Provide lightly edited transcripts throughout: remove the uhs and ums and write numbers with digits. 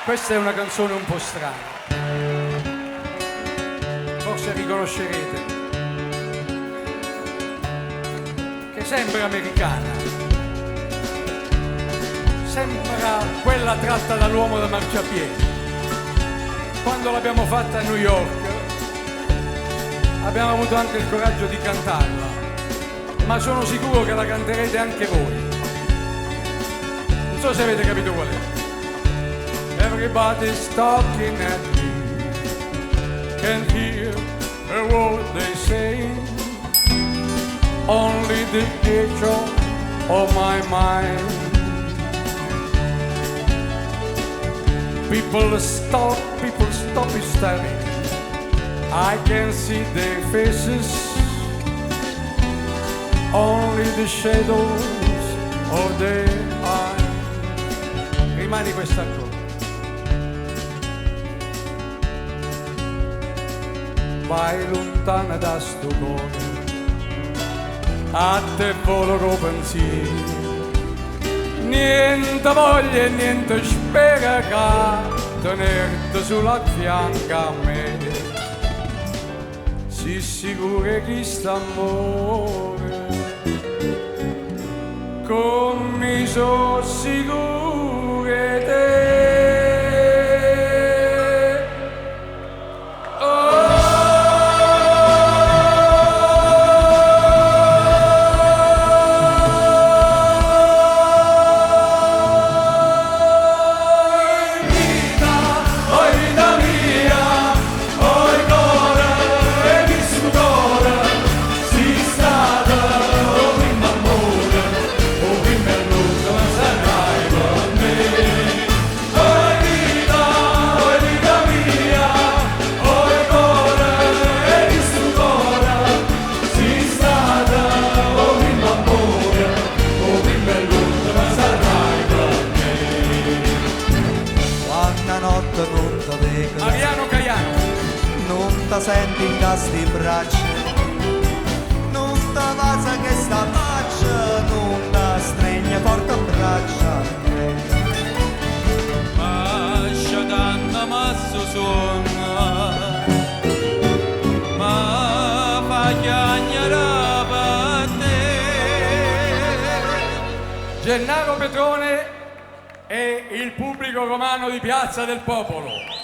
Questa è una canzone un po' strana, forse riconoscerete, che sembra americana, sembra quella tratta dall'uomo da marciapiede. Quando l'abbiamo fatta a New York abbiamo avuto anche il coraggio di cantarla, ma sono sicuro che la canterete anche voi. Non so se avete capito qual è. Everybody's talking at me, can't hear a word they say, only the echo of my mind. People stop staring, I can see their faces, only the shadows of their eyes. Rimani questa cosa. Vai lontana da sto cuore, a te volo pensieri, niente voglia e niente spera che tenerti sulla fianca a me. Si sicura che sta amore, come so sicura te. Senti in casti braccia, non ti passa che sta faccia, non ti stregna forte a braccia. Mascia tanto masso suona, ma fa chiagnare per te. Gennaro Petrone e il pubblico romano di Piazza del Popolo.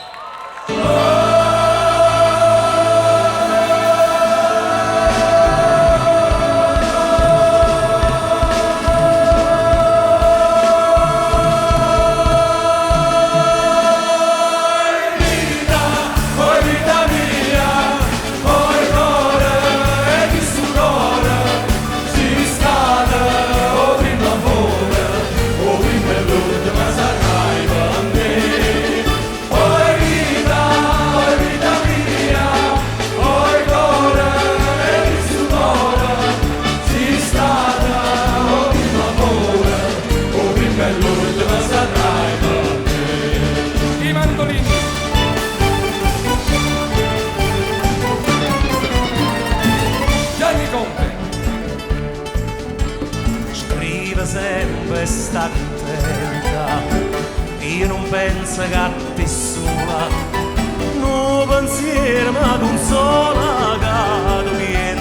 Sempre sta contenta, io non penso che ti sola, no pensiero ma consola che tu vieni